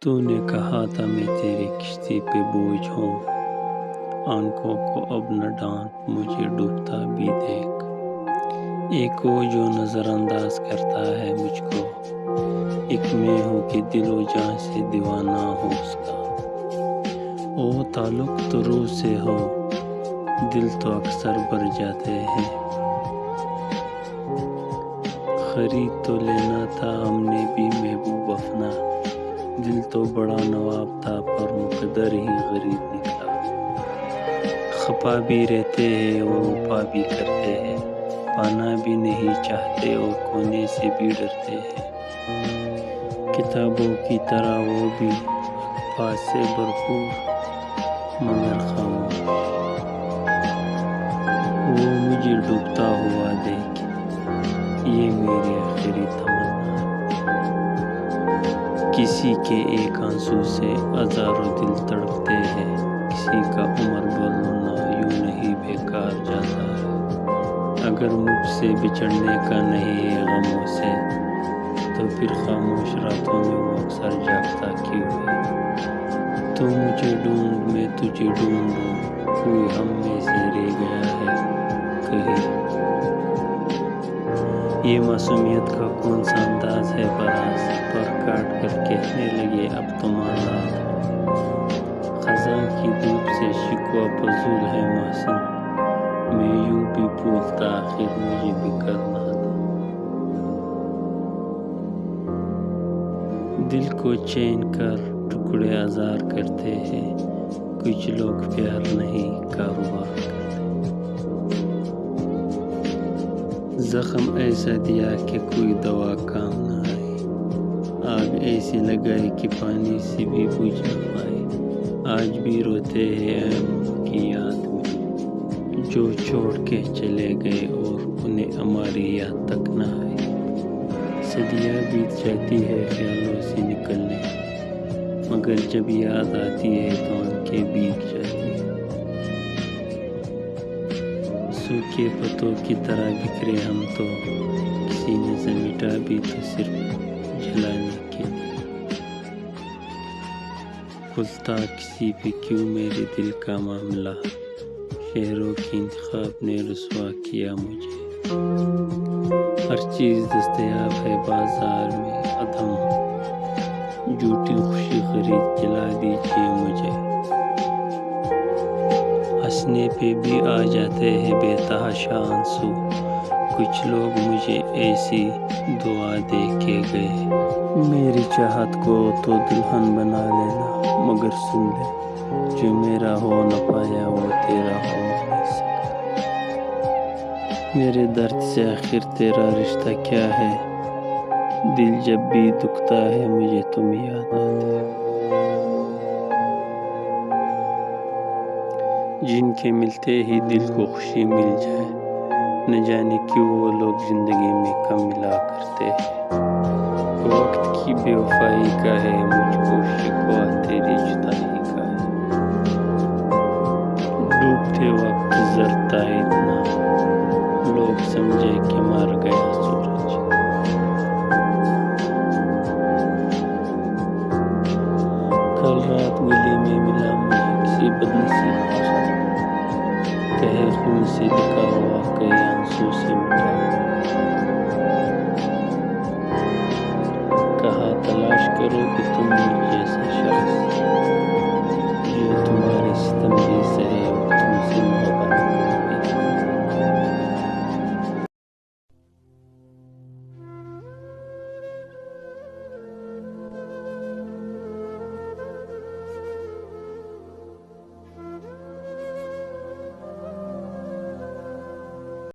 تو نے کہا تھا میں تیری کشتی پہ بوجھ ہوں، آنکھوں کو اب نہ ڈانٹ مجھے ڈوبتا بھی دیکھ۔ ایک وہ جو نظر انداز کرتا ہے مجھ کو، ایک میں ہوں کہ دل و جان سے دیوانہ ہوں اس کا۔ وہ تعلق تو روح سے ہو، دل تو اکثر بھر جاتے ہیں۔ خرید تو لینا تھا ہم نے بھی محبوب اپنا، دل تو بڑا نواب تھا پر مقدر ہی غریب نکلا۔ خفا بھی رہتے ہیں اور وفا بھی کرتے ہیں، پانا بھی نہیں چاہتے اور کھونے سے بھی ڈرتے ہیں۔ کتابوں کی طرح وہ بھی الفاظ سے بھرپور مگر خاموش۔ وہ مجھے ڈوبتا ہوا دیکھ، یہ میری آخری تمنا ہے۔ کسی کے ایک آنسو سے ہزاروں دل تڑپتے ہیں، کسی کا عمر بولنا یوں نہیں بیکار جاتا ہے۔ اگر مجھ سے بچھڑنے کا نہیں ہے غموں سے، تو پھر خاموش راتوں میں وہ اکثر جاگتا کیوں ہے؟ تو مجھے ڈھونڈ میں تجھے ڈھونڈوں، کوئی ہم میں سے رہ گیا ہے کہیں۔ یہ معصومیت کا کون سا انداز ہے براز، پر کاٹ کر کہنے لگے اب تم آزاد ہو۔ خزاں کی دھوپ سے شکوہ فضول ہے محسن، میں یوں بھی پھولتا آخر مجھے بھی کرنا تھا۔ دل کو چین کر ٹکڑے آزار کرتے ہیں، کچھ لوگ پیار نہیں کاروبار کرتے۔ زخم ایسا دیا کہ کوئی دوا کام نہ آئی، آگ ایسی لگائی کہ پانی سے بھی بجھ نہ پائی۔ آج بھی روتے ہیں ان کی یاد میں جو چھوڑ کے چلے گئے اور انہیں ہماری یاد تک نہ آئی۔ صدیاں بیت جاتی ہے خیالوں سے نکلنے، مگر جب یاد آتی ہے تو آنکھیں بھیگ جاتی ہیں۔ سوکھے پتوں کی طرح بکھرے ہم تو، کسی نے سمیٹا بھی تو صرف جلانے کے لیے۔ کھلتا کسی پہ کیوں میرے دل کا معاملہ، شہروں کے انتخاب نے رسوا کیا مجھے۔ ہر چیز دستیاب ہے بازار میں عدم، جھوٹی خوشی خرید جلا دیجیے مجھے۔ ہنسنے پہ بھی آ جاتے ہیں بے تحاشا آنسو، کچھ لوگ مجھے ایسی دعا دے کے گئے، میری چاہت کو تو دلہن بنا لینا، مگر سن لے جو میرا ہو نہ پایا وہ تیرا ہو نہیں سکا۔ میرے درد سے آخر تیرا رشتہ کیا ہے، دل جب بھی دکھتا ہے مجھے تم یاد آتے۔ جن کے ملتے ہی دل کو خوشی مل جائے، نہ جانے کیوں وہ لوگ زندگی میں کم ملا کرتے ہیں۔ وقت کی بے وفائی کا ہے مجھ کو شکوہ تیری جدائی کا ہے۔ ڈوبتے وقت زرتا اتنا، لوگ سمجھے کہ مر گیا سورج۔ کل رات گلی میں ملا مجھے کسی بدنصیب کا خط، کہے خون سے لکھا ہوا کہے آنسو سے مٹا ہوا۔ کہا تلاش کرو کہ تم مجھ جیسا شخص جو تمہارے ستم بھی سہے